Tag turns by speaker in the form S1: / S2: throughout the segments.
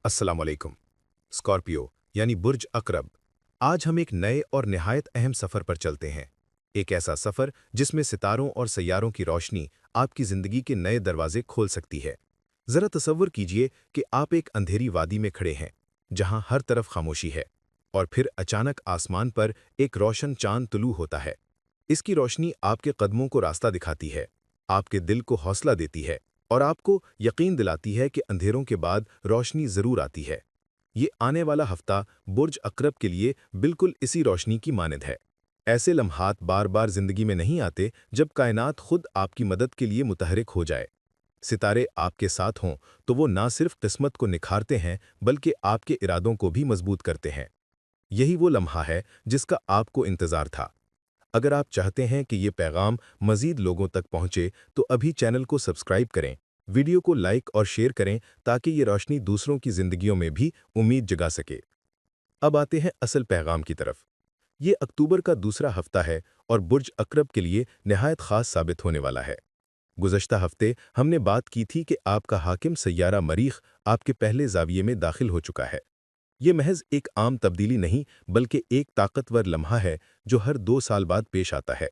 S1: अस्सलाम वालेकुम। स्कॉर्पियो यानी बुर्ज अकरब। आज हम एक नए और निहायत अहम सफ़र पर चलते हैं। एक ऐसा सफ़र जिसमें सितारों और सैयारों की रोशनी आपकी ज़िंदगी के नए दरवाजे खोल सकती है। ज़रा तसव्वुर कीजिए कि आप एक अंधेरी वादी में खड़े हैं, जहां हर तरफ खामोशी है, और फिर अचानक आसमान पर एक रोशन चांद तुलू होता है। इसकी रोशनी आपके कदमों को रास्ता दिखाती है, आपके दिल को हौसला देती है और आपको यकीन दिलाती है कि अंधेरों के बाद रोशनी ज़रूर आती है। ये आने वाला हफ्ता बुर्ज अकरब के लिए बिल्कुल इसी रोशनी की मानद है। ऐसे लम्हात बार बार ज़िंदगी में नहीं आते जब कायनात खुद आपकी मदद के लिए मुतहरिक हो जाए। सितारे आपके साथ हों तो वो ना सिर्फ किस्मत को निखारते हैं बल्कि आपके इरादों को भी मजबूत करते हैं। यही वो लम्हा है जिसका आपको इंतज़ार था। अगर आप चाहते हैं कि ये पैगाम मज़ीद लोगों तक पहुँचे तो अभी चैनल को सब्सक्राइब करें, वीडियो को लाइक और शेयर करें ताकि ये रोशनी दूसरों की ज़िंदगियों में भी उम्मीद जगा सके। अब आते हैं असल पैगाम की तरफ। ये अक्टूबर का दूसरा हफ्ता है और बुर्ज अकरब के लिए निहायत ख़ास साबित होने वाला है। गुज़श्ता हफ्ते हमने बात की थी कि आपका हाकिम सय्यारा मरीख़ आपके पहले ज़ाविये में दाखिल हो चुका है। ये महज एक आम तब्दीली नहीं बल्कि एक ताकतवर लम्हा है जो हर 2 साल बाद पेश आता है।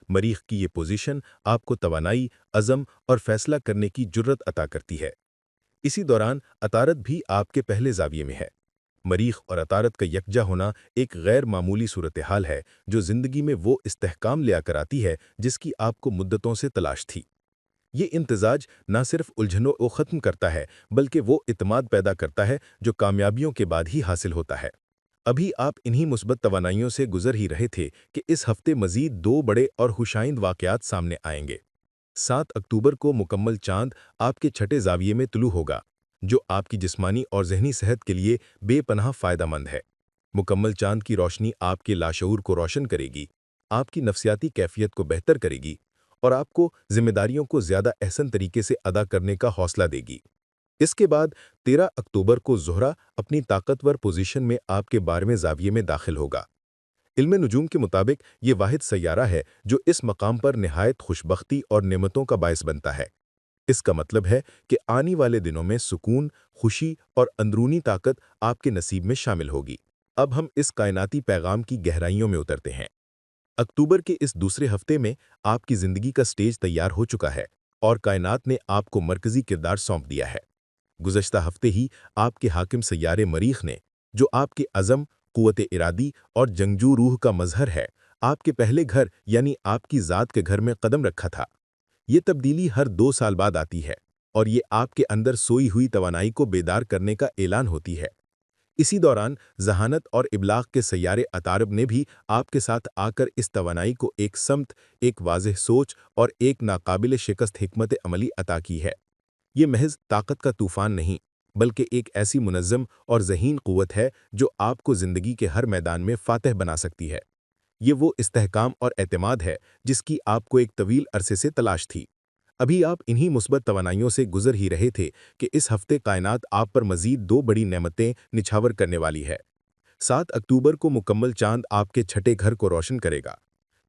S1: मरीख़ की ये पोजीशन आपको तवानाई, अज़म और फैसला करने की जुर्रत अता करती है। इसी दौरान अतारत भी आपके पहले ज़ाविये में है। मरीख़ और अतारत का यकजा होना एक गैर मामूली सूरत हाल है जो ज़िंदगी में वो इस्तेहकाम ले आकर आती है जिसकी आपको मुद्दतों से तलाश थी। ये इम्तिजाज न सिर्फ उलझनों को ख़त्म करता है बल्कि वो इत्मीनान पैदा करता है जो कामयाबियों के बाद ही हासिल होता है। अभी आप इन्हीं मुस्बत तवानाइयों से गुजर ही रहे थे कि इस हफ्ते मज़ीद 2 बड़े और खुशाइंद वाक़यात सामने आएंगे। 7 अक्टूबर को मुकम्मल चांद आपके छठे ज़ाविये में तुलू होगा, जो आपकी जिस्मानी और ज़हनी सेहत के लिए बेपनाह फ़ायदेमंद है। मुकम्मल चांद की रोशनी आपके लाशऊर को रोशन करेगी, आपकी नफ्सियाती कैफियत को बेहतर करेगी और आपको ज़िम्मेदारियों को ज़्यादा अहसन तरीके से अदा करने का हौसला देगी। इसके बाद 13 अक्टूबर को ज़ोहरा अपनी ताकतवर पोजीशन में आपके 12वें ज़ाविये में दाखिल होगा। इल्म नुजूम के मुताबिक ये वाहिद सय्यारा है जो इस मकाम पर निहायत खुशबख्ती और नेमतों का बायस बनता है। इसका मतलब है कि आने वाले दिनों में सुकून, खुशी और अंदरूनी ताकत आपके नसीब में शामिल होगी। अब हम इस कायनाती पैगाम की गहराइयों में उतरते हैं। अक्टूबर के इस दूसरे हफ्ते में आपकी ज़िंदगी का स्टेज तैयार हो चुका है और कायनात ने आपको मरकज़ी किरदार सौंप दिया है। गुज़श्ता हफ्ते ही आपके हाकिम सय्यारे मरीख़ ने, जो आपके अज़म, क़ुव्वत इरादी और जंगजू रूह का मज़हर है, आपके पहले घर यानी आपकी ज़ात के घर में कदम रखा था। ये तब्दीली हर 2 साल बाद आती है और ये आपके अंदर सोई हुई तवानाई को बेदार करने का ऐलान होती है। इसी दौरान ज़हानत और इब्लाग़ के सय्यारे अतारब ने भी आपके साथ आकर इस तवानाई को एक समत, एक वाज़ेह सोच और एक नाकाबिल शिकस्त हिकमत अमली अता की है। ये महज ताकत का तूफ़ान नहीं, बल्कि एक ऐसी मुनज़्ज़म और ज़हीन क़ुव्वत है जो आपको ज़िंदगी के हर मैदान में फ़ातिह बना सकती है। ये वो इस्तेहकाम और एतमाद है जिसकी आपको एक तवील अरसे से तलाश थी। अभी आप इन्हीं मुस्बत तवानाइयों से गुजर ही रहे थे कि इस हफ्ते कायनात आप पर मज़ीद 2 बड़ी नेमतें निछावर करने वाली है। 7 अक्टूबर को मुकम्मल चांद आपके छठे घर को रोशन करेगा।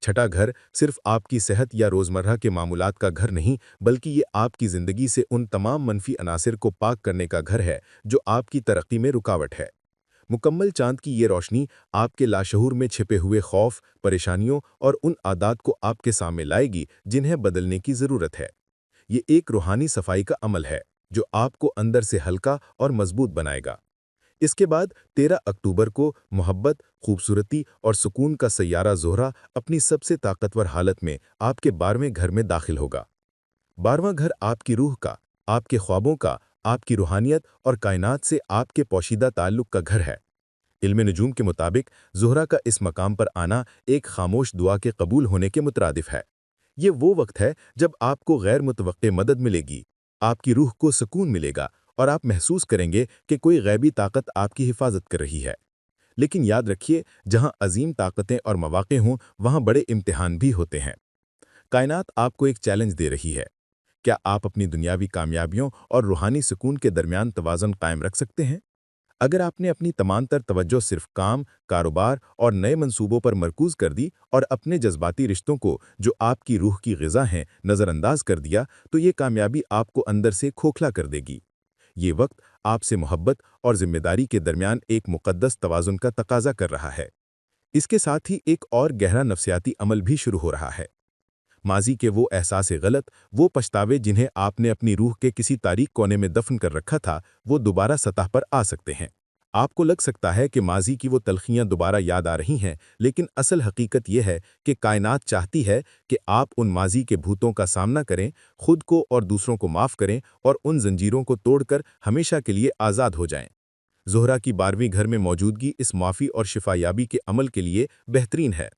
S1: छठा घर सिर्फ आपकी सेहत या रोज़मर्रा के मामूलात का घर नहीं, बल्कि ये आपकी ज़िंदगी से उन तमाम मनफी अनासिर को पाक करने का घर है जो आपकी तरक्की में रुकावट है। मुकम्मल चांद की ये रोशनी आपके लाशऊर में छिपे हुए खौफ, परेशानियों और उन आदात को आपके सामने लाएगी जिन्हें बदलने की ज़रूरत है। ये एक रूहानी सफाई का अमल है जो आपको अंदर से हल्का और मजबूत बनाएगा। इसके बाद 13 अक्टूबर को मोहब्बत, खूबसूरती और सुकून का सय्यारा ज़ोहरा अपनी सबसे ताकतवर हालत में आपके 12वें घर में दाखिल होगा। 12वां घर आपकी रूह का, आपके ख्वाबों का, आपकी रूहानियत और कायनात से आपके पोशीदा ताल्लुक का घर है। इल्म नजूम के मुताबिक ज़ोहरा का इस मकाम पर आना एक खामोश दुआ के कबूल होने के मुतरादिफ है। ये वो वक्त है जब आपको गैर मुतवक्के मदद मिलेगी, आपकी रूह को सुकून मिलेगा और आप महसूस करेंगे कि कोई गैबी ताकत आपकी हिफाजत कर रही है। लेकिन याद रखिए, जहां अजीम ताकतें और मौक़े हों, वहां बड़े इम्तिहान भी होते हैं। कायनात आपको एक चैलेंज दे रही है। क्या आप अपनी दुनियावी कामयाबियों और रूहानी सुकून के दरमियान तवाज़ुन कायम रख सकते हैं? अगर आपने अपनी तमाम तर तवज्जो सिर्फ काम, कारोबार और नए मंसूबों पर मरकूज़ कर दी और अपने जज्बाती रिश्तों को, जो आपकी रूह की ग़िज़ा हैं, नज़रअंदाज कर दिया, तो ये कामयाबी आपको अंदर से खोखला कर देगी। ये वक्त आपसे मोहब्बत और जिम्मेदारी के दरमियान एक मुक़द्दस तवाज़ुन का तकाज़ा कर रहा है। इसके साथ ही एक और गहरा नफ्सियाती अमल भी शुरू हो रहा है। माजी के वो एहसास गलत, वो पछतावे जिन्हें आपने अपनी रूह के किसी तारीक कोने में दफन कर रखा था, वो दोबारा सतह पर आ सकते हैं। आपको लग सकता है कि माजी की वो तलखियां दोबारा याद आ रही हैं, लेकिन असल हकीकत यह है कि कायनात चाहती है कि आप उन माजी के भूतों का सामना करें, खुद को और दूसरों को माफ़ करें और उन जंजीरों को तोड़कर हमेशा के लिए आज़ाद हो जाएं। ज़ोहरा की 12वीं घर में मौजूदगी इस माफ़ी और शिफायाबी के अमल के लिए बेहतरीन है।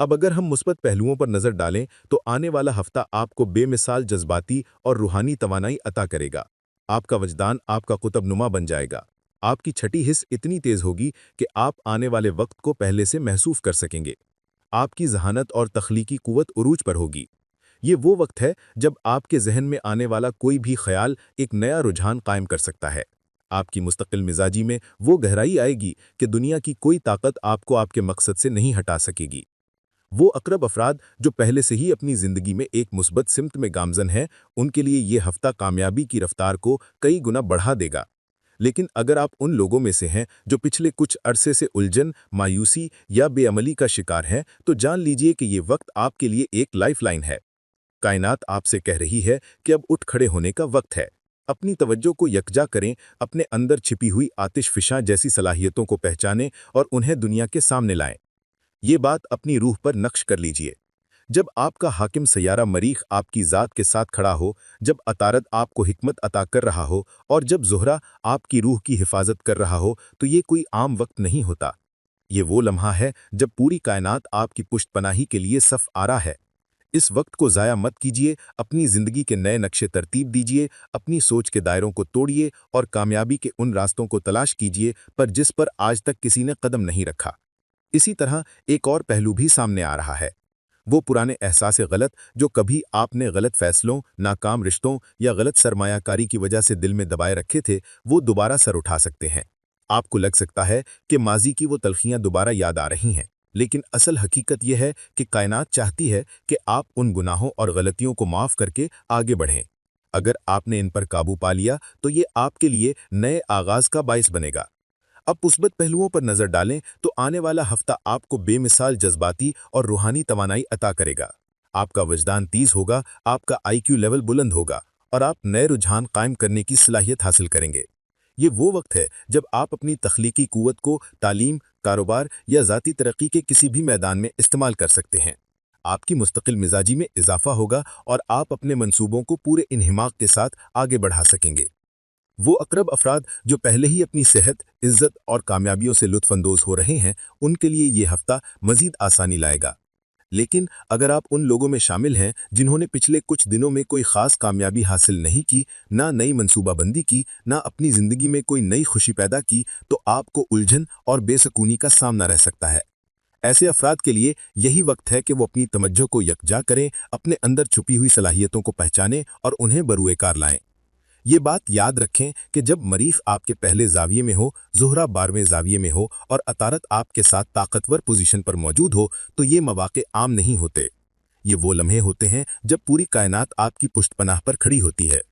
S1: अब अगर हम मुस्बत पहलुओं पर नज़र डालें तो आने वाला हफ्ता आपको बेमिसाल जज्बाती और रूहानी तवानाई अता करेगा। आपका वजदान आपका कुतुबनुमा बन जाएगा। आपकी छठी हिस्स इतनी तेज़ होगी कि आप आने वाले वक्त को पहले से महसूस कर सकेंगे। आपकी जहानत और तख्लीकी कुव्वत उरूज पर होगी। ये वो वक्त है जब आपके जहन में आने वाला कोई भी ख्याल एक नया रुझान कायम कर सकता है। आपकी मुस्तकिल मिजाजी में वो गहराई आएगी कि दुनिया की कोई ताकत आपको आपके मकसद से नहीं हटा सकेगी। वो अकरब अफराद जो पहले से ही अपनी ज़िंदगी में एक मुस्बत सिमत में गामज़न हैं, उनके लिए ये हफ्ता कामयाबी की रफ्तार को कई गुना बढ़ा देगा। लेकिन अगर आप उन लोगों में से हैं जो पिछले कुछ अरसे से उलझन, मायूसी या बेअमली का शिकार हैं, तो जान लीजिए कि ये वक्त आपके लिए एक लाइफलाइन है। कायनात आपसे कह रही है कि अब उठ खड़े होने का वक्त है। अपनी तवज्जो को यकजा करें, अपने अंदर छिपी हुई आतिशफिशां जैसी सलाहियतों को पहचानें और उन्हें दुनिया के सामने लाएं। ये बात अपनी रूह पर नक्श कर लीजिए। जब आपका हाकिम सयारा मरीख आपकी ज़ात के साथ खड़ा हो, जब अतारद आपको हिकमत अता कर रहा हो और जब ज़ोहरा आपकी रूह की हिफाजत कर रहा हो, तो ये कोई आम वक्त नहीं होता। ये वो लम्हा है जब पूरी कायनात आपकी पुष्टपनाही के लिए सफ़ आरा है। इस वक्त को ज़ाया मत कीजिए, अपनी ज़िंदगी के नए नक्शे तरतीब दीजिए, अपनी सोच के दायरों को तोड़िए और कामयाबी के उन रास्तों को तलाश कीजिए पर जिस पर आज तक किसी ने कदम नहीं रखा। इसी तरह एक और पहलू भी सामने आ रहा है। वो पुराने एहसास गलत जो कभी आपने गलत फैसलों, नाकाम रिश्तों या गलत सरमायाकारी की वजह से दिल में दबाए रखे थे, वो दोबारा सर उठा सकते हैं। आपको लग सकता है कि माजी की वो तलखियां दोबारा याद आ रही हैं, लेकिन असल हकीकत यह है कि कायनात चाहती है कि आप उन गुनाहों और गलतियों को माफ़ करके आगे बढ़ें। अगर आपने इन पर काबू पा लिया तो ये आपके लिए नए आगाज़ का बाइस बनेगा। अब मुस्बत पहलुओं पर नजर डालें तो आने वाला हफ्ता आपको बेमिसाल जज्बाती और रूहानी तवानाई अता करेगा। आपका वजदान तेज होगा, आपका आईक्यू लेवल बुलंद होगा और आप नए रुझान कायम करने की सलाहियत हासिल करेंगे। ये वो वक्त है जब आप अपनी तख्लीकी कुव्वत को तालीम, कारोबार या ज़ाती तरक्की के किसी भी मैदान में इस्तेमाल कर सकते हैं। आपकी मुस्तकिल मिजाजी में इजाफा होगा और आप अपने मंसूबों को पूरे इन्हिमाक के साथ आगे बढ़ा सकेंगे। वो अकरब अफराद जो पहले ही अपनी सेहत, इज्जत और कामयाबियों से लुत्फानंदोज हो रहे हैं, उनके लिए ये हफ्ता मजीद आसानी लाएगा। लेकिन अगर आप उन लोगों में शामिल हैं जिन्होंने पिछले कुछ दिनों में कोई ख़ास कामयाबी हासिल नहीं की, ना नई मंसूबाबंदी की, ना अपनी ज़िंदगी में कोई नई खुशी पैदा की, तो आपको उलझन और बेसकूनी का सामना रह सकता है। ऐसे अफराद के लिए यही वक्त है कि वो अपनी तवज्जो को यकजा करें, अपने अंदर छुपी हुई सलाहियतों को पहचानें और उन्हें बरूए कार लाएं। ये बात याद रखें कि जब मरीख आपके पहले जाविये में हो, ज़ोहरा 12वें जाविये में हो और अतारत आपके साथ ताकतवर पोजीशन पर मौजूद हो, तो ये मौके आम नहीं होते। ये वो लम्हे होते हैं जब पूरी कायनात आपकी पुष्टपनाह पर खड़ी होती है।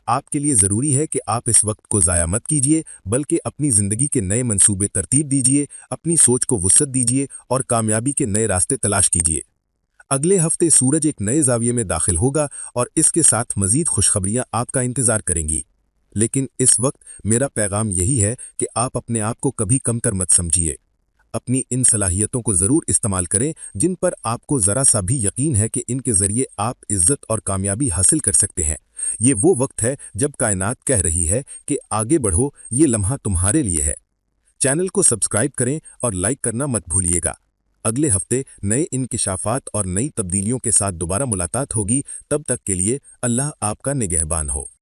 S1: आपके लिए ज़रूरी है कि आप इस वक्त को ज़ाया मत कीजिए, बल्कि अपनी ज़िंदगी के नए मंसूबे तरतीब दीजिए, अपनी सोच को वुसअत दीजिए और कामयाबी के नए रास्ते तलाश कीजिए। अगले हफ्ते सूरज एक नए जाविये में दाखिल होगा और इसके साथ मजीद खुशखबरियां आपका इंतजार करेंगी। लेकिन इस वक्त मेरा पैगाम यही है कि आप अपने आप को कभी कमतर मत समझिए। अपनी इन सलाहियतों को ज़रूर इस्तेमाल करें जिन पर आपको ज़रा सा भी यकीन है कि इनके ज़रिए आप इज्जत और कामयाबी हासिल कर सकते हैं। ये वो वक्त है जब कायनात कह रही है कि आगे बढ़ो, ये लम्हा तुम्हारे लिए है। चैनल को सब्सक्राइब करें और लाइक करना मत भूलिएगा। अगले हफ्ते नए इंकिशाफात और नई तब्दीलियों के साथ दोबारा मुलाकात होगी। तब तक के लिए अल्लाह आपका निगहबान हो।